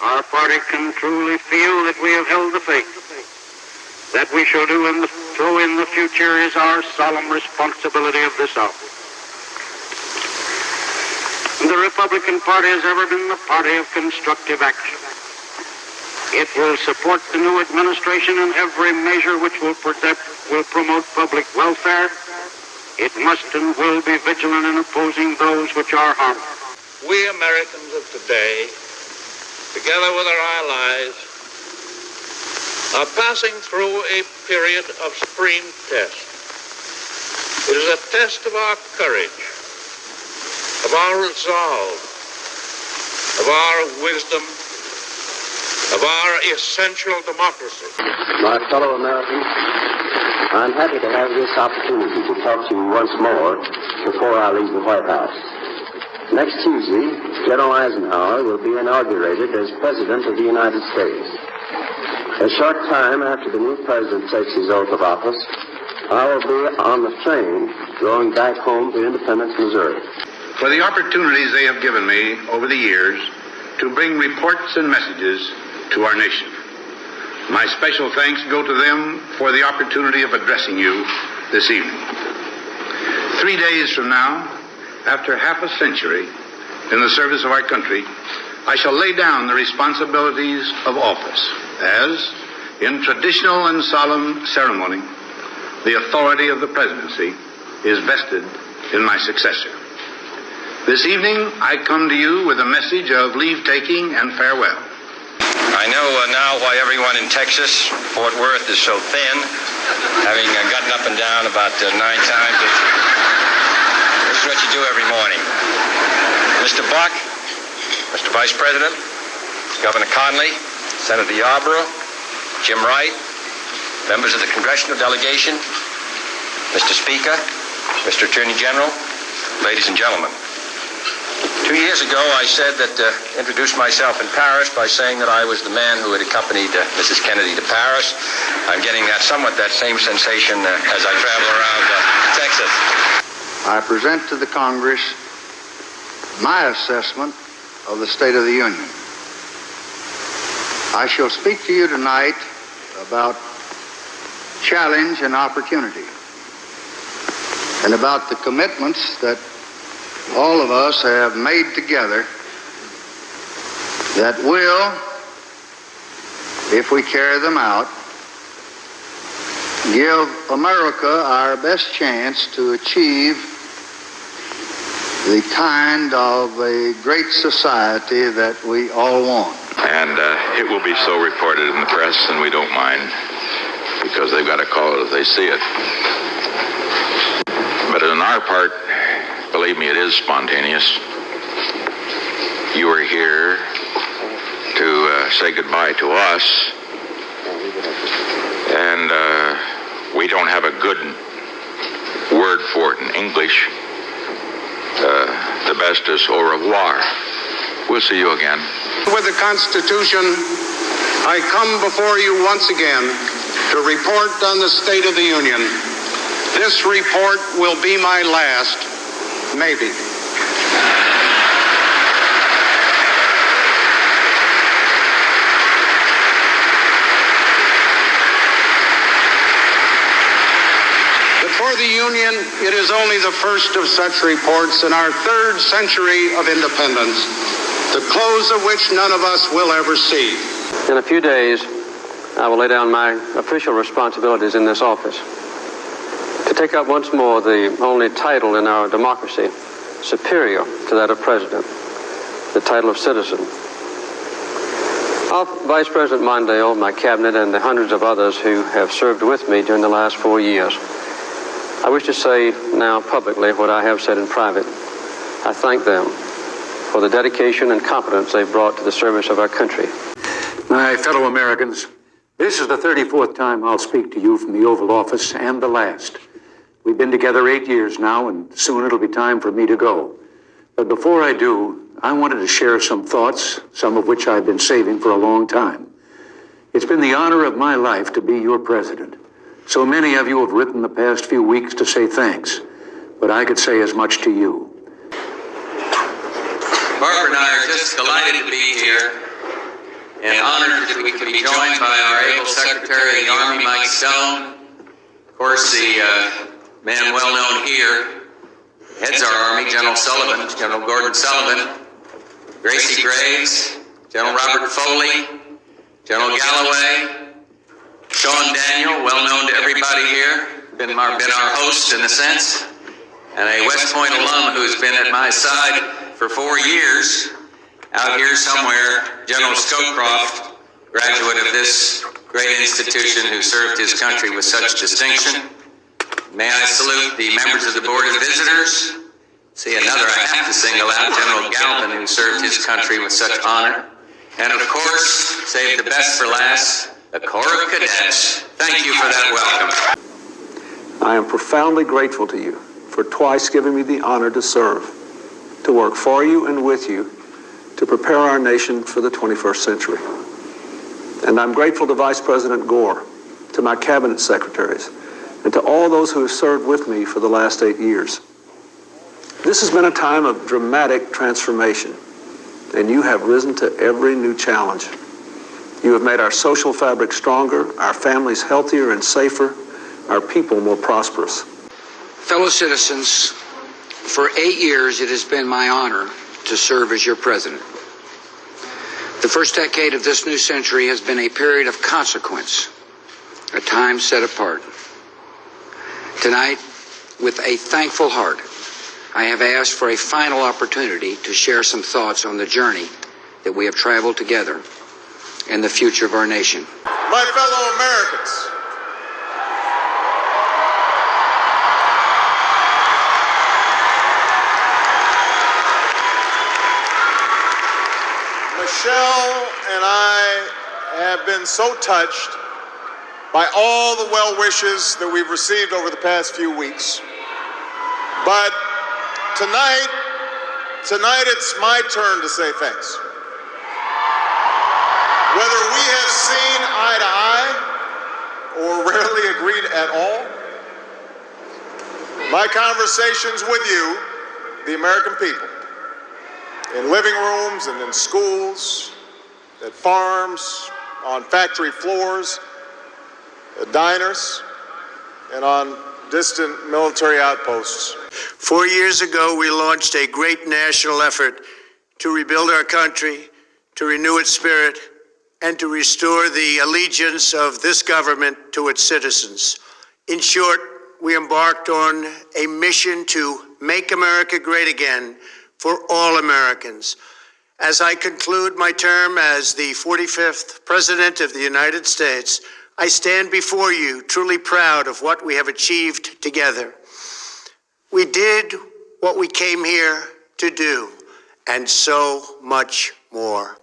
our party can truly feel that we have held the faith. That we shall do so in the future is our solemn responsibility of this office. The Republican Party has ever been the party of constructive action. It will support the new administration in every measure which will promote public welfare. It must and will be vigilant in opposing those which are harmful. We Americans of today, together with our allies, are passing through a period of supreme test. It is a test of our courage, of our resolve, of our wisdom, of our essential democracy. My fellow Americans, I'm happy to have this opportunity to talk to you once more before I leave the White House. Next Tuesday, General Eisenhower will be inaugurated as President of the United States. A short time after the new president takes his oath of office, I will be on the train going back home to Independence, Missouri. For the opportunities they have given me over the years to bring reports and messages to our nation. My special thanks go to them for the opportunity of addressing you this evening. 3 days from now, after half a century in the service of our country, I shall lay down the responsibilities of office as, in traditional and solemn ceremony, the authority of the presidency is vested in my successor. This evening, I come to you with a message of leave-taking and farewell. I know now why everyone in Texas, Fort Worth, is so thin, having gotten up and down about 9 times. This is what you do every morning. Mr. Buck, Mr. Vice President, Governor Conley, Senator Yarborough, Jim Wright, members of the congressional delegation, Mr. Speaker, Mr. Attorney General, ladies and gentlemen. 2 years ago, I said that, introduced myself in Paris by saying that I was the man who had accompanied Mrs. Kennedy to Paris. I'm getting that same sensation as I travel around Texas. I present to the Congress my assessment of the State of the Union. I shall speak to you tonight about challenge and opportunity, and about the commitments that all of us have made together that will, if we carry them out, give America our best chance to achieve the kind of a great society that we all want. And it will be so reported in the press, and we don't mind, because they've got to call it as they see it. But on our part, believe me, it is spontaneous. You are here to say goodbye to us, and we don't have a good word for it in English. The best is au revoir. We'll see you again. With the Constitution, I come before you once again to report on the State of the Union. This report will be my last, maybe. For the Union, it is only the first of such reports in our 3rd century of independence, the close of which none of us will ever see. In a few days, I will lay down my official responsibilities in this office to take up once more the only title in our democracy superior to that of President, the title of citizen. Of Vice President Mondale, my cabinet, and the hundreds of others who have served with me during the last 4 years, I wish to say now publicly what I have said in private. I thank them for the dedication and competence they've brought to the service of our country. My fellow Americans, this is the 34th time I'll speak to you from the Oval Office, and the last. We've been together 8 years now, and soon it'll be time for me to go. But before I do, I wanted to share some thoughts, some of which I've been saving for a long time. It's been the honor of my life to be your president. So many of you have written the past few weeks to say thanks, but I could say as much to you. Barbara and I are just delighted to be here and honored that we could be joined by our able Secretary of the Army, Mike Stone. Of course, the man well known here, heads our Army, General Sullivan, General Gordon Sullivan, Gracie Graves, General Robert Foley, General Galloway, Sean Daniel, well known to everybody here, been our host in a sense, and a West Point alum who's been at my side for 4 years, out here somewhere, General Scowcroft, graduate of this great institution who served his country with such distinction. May I salute the members of the Board of Visitors. See another I have to single out, General Galvin, who served his country with such honor. And of course, save the best for last, the Corps of Cadets. Thank you for that welcome. I am profoundly grateful to you for twice giving me the honor to serve, to work for you and with you, to prepare our nation for the 21st century. And I'm grateful to Vice President Gore, to my cabinet secretaries, and to all those who have served with me for the last 8 years. This has been a time of dramatic transformation, and you have risen to every new challenge. You have made our social fabric stronger, our families healthier and safer, our people more prosperous. Fellow citizens, for 8 years it has been my honor to serve as your president. The first decade of this new century has been a period of consequence, a time set apart. Tonight, with a thankful heart, I have asked for a final opportunity to share some thoughts on the journey that we have traveled together and the future of our nation. My fellow Americans, Michelle and I have been so touched by all the well wishes that we've received over the past few weeks. But tonight it's my turn to say thanks. Whether we have seen eye to eye or rarely agreed at all, my conversations with you, the American people, in living rooms and in schools, at farms, on factory floors, at diners, and on distant military outposts. 4 years ago, we launched a great national effort to rebuild our country, to renew its spirit, and to restore the allegiance of this government to its citizens. In short, we embarked on a mission to make America great again for all Americans. As I conclude my term as the 45th President of the United States, I stand before you truly proud of what we have achieved together. We did what we came here to do, and so much more.